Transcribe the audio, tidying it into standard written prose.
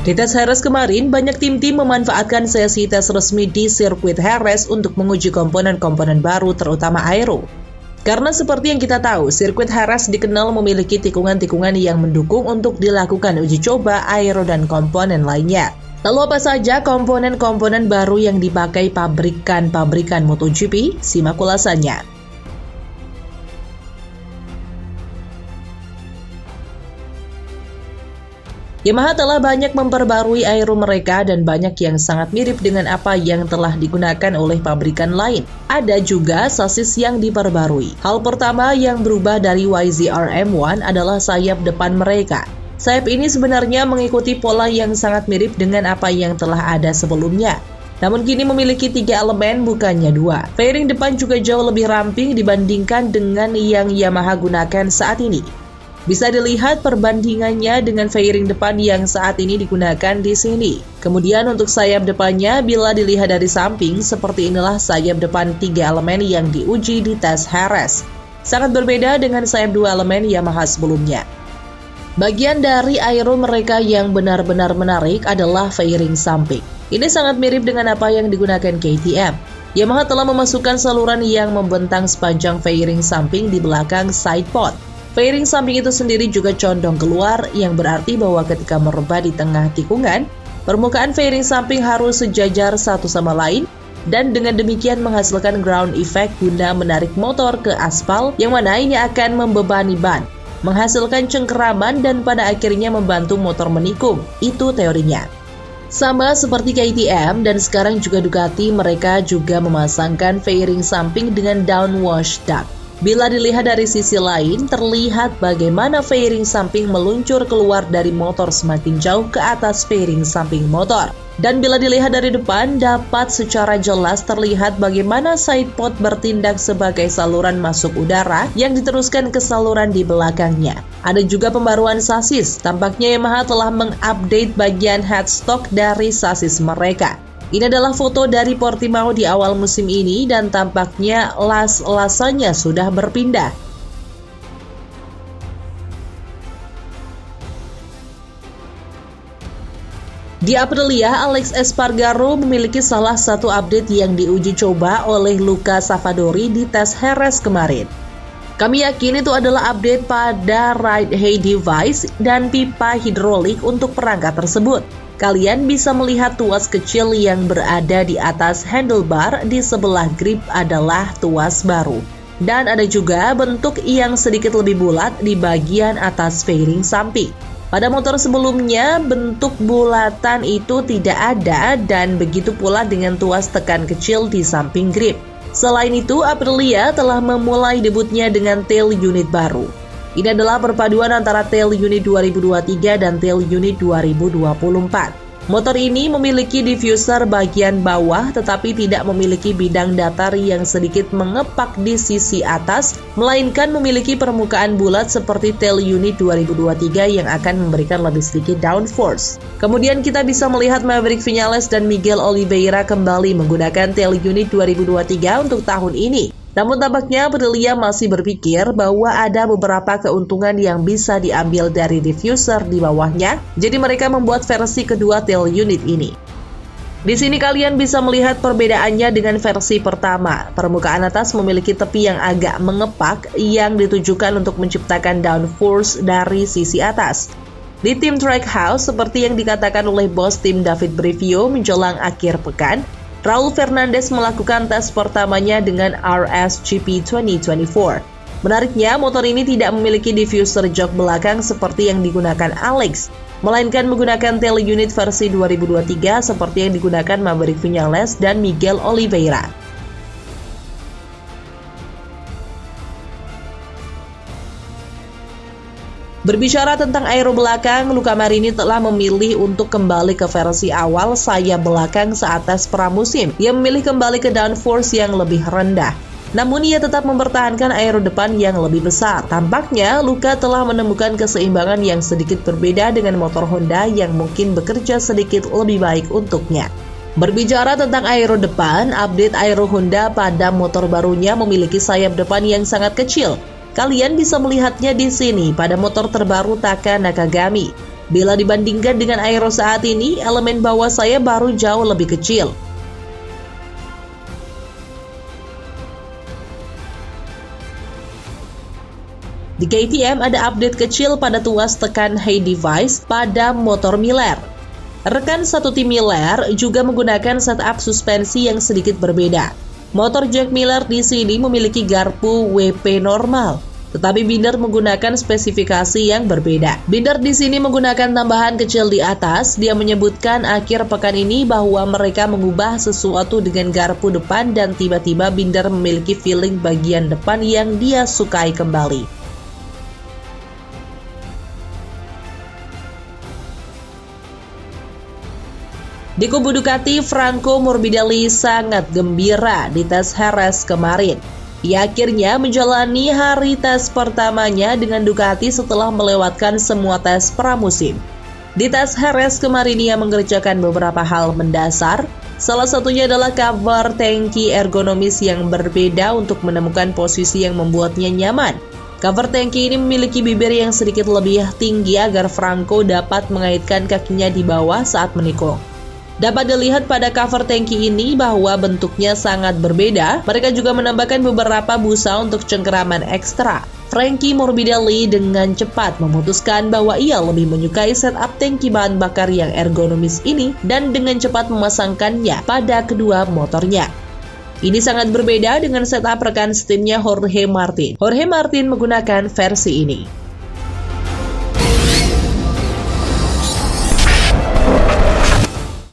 Di tes Jerez kemarin, banyak tim-tim memanfaatkan sesi tes resmi di sirkuit Jerez untuk menguji komponen-komponen baru terutama aero. Karena seperti yang kita tahu, sirkuit Jerez dikenal memiliki tikungan-tikungan yang mendukung untuk dilakukan uji coba aero dan komponen lainnya. Lalu apa saja komponen-komponen baru yang dipakai pabrikan MotoGP? Simak ulasannya. Yamaha telah banyak memperbarui aero mereka dan banyak yang sangat mirip dengan apa yang telah digunakan oleh pabrikan lain. Ada juga sasis yang diperbarui. Hal pertama yang berubah dari YZR-M1 adalah sayap depan mereka. Sayap ini sebenarnya mengikuti pola yang sangat mirip dengan apa yang telah ada sebelumnya. Namun kini memiliki 3 elemen bukannya 2. Fairing depan juga jauh lebih ramping dibandingkan dengan yang Yamaha gunakan saat ini. Bisa dilihat perbandingannya dengan fairing depan yang saat ini digunakan di sini. Kemudian untuk sayap depannya, bila dilihat dari samping, seperti inilah sayap depan 3 elemen yang diuji di tes Jerez. Sangat berbeda dengan sayap 2 elemen Yamaha sebelumnya. Bagian dari aero mereka yang benar-benar menarik adalah fairing samping. Ini sangat mirip dengan apa yang digunakan KTM. Yamaha telah memasukkan saluran yang membentang sepanjang fairing samping di belakang side pod. Fairing samping itu sendiri juga condong keluar, yang berarti bahwa ketika merebah di tengah tikungan, permukaan fairing samping harus sejajar satu sama lain, dan dengan demikian menghasilkan ground effect guna menarik motor ke aspal, yang mana ini akan membebani ban, menghasilkan cengkeraman dan pada akhirnya membantu motor menikung. Itu teorinya. Sama seperti KTM dan sekarang juga Ducati, mereka juga memasangkan fairing samping dengan downwash duct. Bila dilihat dari sisi lain, terlihat bagaimana fairing samping meluncur keluar dari motor semakin jauh ke atas fairing samping motor. Dan bila dilihat dari depan, dapat secara jelas terlihat bagaimana side pod bertindak sebagai saluran masuk udara yang diteruskan ke saluran di belakangnya. Ada juga pembaruan sasis. Tampaknya Yamaha telah mengupdate bagian headstock dari sasis mereka. Ini adalah foto dari Portimao di awal musim ini dan tampaknya las-lasannya sudah berpindah. Di Aprilia, Alex Espargaro memiliki salah satu update yang diuji coba oleh Luca Savadori di tes Jerez kemarin. Kami yakin itu adalah update pada ride-height device dan pipa hidrolik untuk perangkat tersebut. Kalian bisa melihat tuas kecil yang berada di atas handlebar di sebelah grip adalah tuas baru. Dan ada juga bentuk yang sedikit lebih bulat di bagian atas fairing samping. Pada motor sebelumnya, bentuk bulatan itu tidak ada dan begitu pula dengan tuas tekan kecil di samping grip. Selain itu, Aprilia telah memulai debutnya dengan tail unit baru. Ini adalah perpaduan antara tail unit 2023 dan tail unit 2024. Motor ini memiliki diffuser bagian bawah tetapi tidak memiliki bidang datar yang sedikit mengepak di sisi atas, melainkan memiliki permukaan bulat seperti tail unit 2023 yang akan memberikan lebih sedikit downforce. Kemudian kita bisa melihat Maverick Viñales dan Miguel Oliveira kembali menggunakan tail unit 2023 untuk tahun ini. Namun tampaknya Aprilia masih berpikir bahwa ada beberapa keuntungan yang bisa diambil dari diffuser di bawahnya, jadi mereka membuat versi kedua tail unit ini. Di sini kalian bisa melihat perbedaannya dengan versi pertama. Permukaan atas memiliki tepi yang agak mengepak yang ditujukan untuk menciptakan downforce dari sisi atas. Di tim Trackhouse, seperti yang dikatakan oleh bos tim David Brivio menjelang akhir pekan, Raul Fernandez melakukan tes pertamanya dengan RSGP 2024. Menariknya, motor ini tidak memiliki diffuser jok belakang seperti yang digunakan Alex, melainkan menggunakan tail unit versi 2023 seperti yang digunakan Maverick Viñales dan Miguel Oliveira. Berbicara tentang aero belakang, Luca Marini telah memilih untuk kembali ke versi awal sayap belakang saat tes pramusim. Ia memilih kembali ke downforce yang lebih rendah. Namun ia tetap mempertahankan aero depan yang lebih besar. Tampaknya Luca telah menemukan keseimbangan yang sedikit berbeda dengan motor Honda yang mungkin bekerja sedikit lebih baik untuknya. Berbicara tentang aero depan, update aero Honda pada motor barunya memiliki sayap depan yang sangat kecil. Kalian bisa melihatnya di sini pada motor terbaru Taka Nakagami. Bila dibandingkan dengan Aero saat ini, elemen bawah saya baru jauh lebih kecil. Di KTM ada update kecil pada tuas tekan Hey device pada motor Miller. Rekan satu tim Miller juga menggunakan setup suspensi yang sedikit berbeda. Motor Jack Miller di sini memiliki garpu WP normal, tetapi Binder menggunakan spesifikasi yang berbeda. Binder di sini menggunakan tambahan kecil di atas. Dia menyebutkan akhir pekan ini bahwa mereka mengubah sesuatu dengan garpu depan dan tiba-tiba Binder memiliki feeling bagian depan yang dia sukai kembali. Di kubu Ducati, Franco Morbidelli sangat gembira di tes Jerez kemarin. Ia akhirnya menjalani hari tes pertamanya dengan Ducati setelah melewatkan semua tes pramusim. Di tes Jerez kemarin ia mengerjakan beberapa hal mendasar. Salah satunya adalah cover tangki ergonomis yang berbeda untuk menemukan posisi yang membuatnya nyaman. Cover tangki ini memiliki bibir yang sedikit lebih tinggi agar Franco dapat mengaitkan kakinya di bawah saat menikung. Dapat dilihat pada cover tangki ini bahwa bentuknya sangat berbeda. Mereka juga menambahkan beberapa busa untuk cengkeraman ekstra. Frankie Morbidelli dengan cepat memutuskan bahwa ia lebih menyukai setup tangki bahan bakar yang ergonomis ini dan dengan cepat memasangkannya pada kedua motornya. Ini sangat berbeda dengan setup rekan setimnya Jorge Martin. Jorge Martin menggunakan versi ini.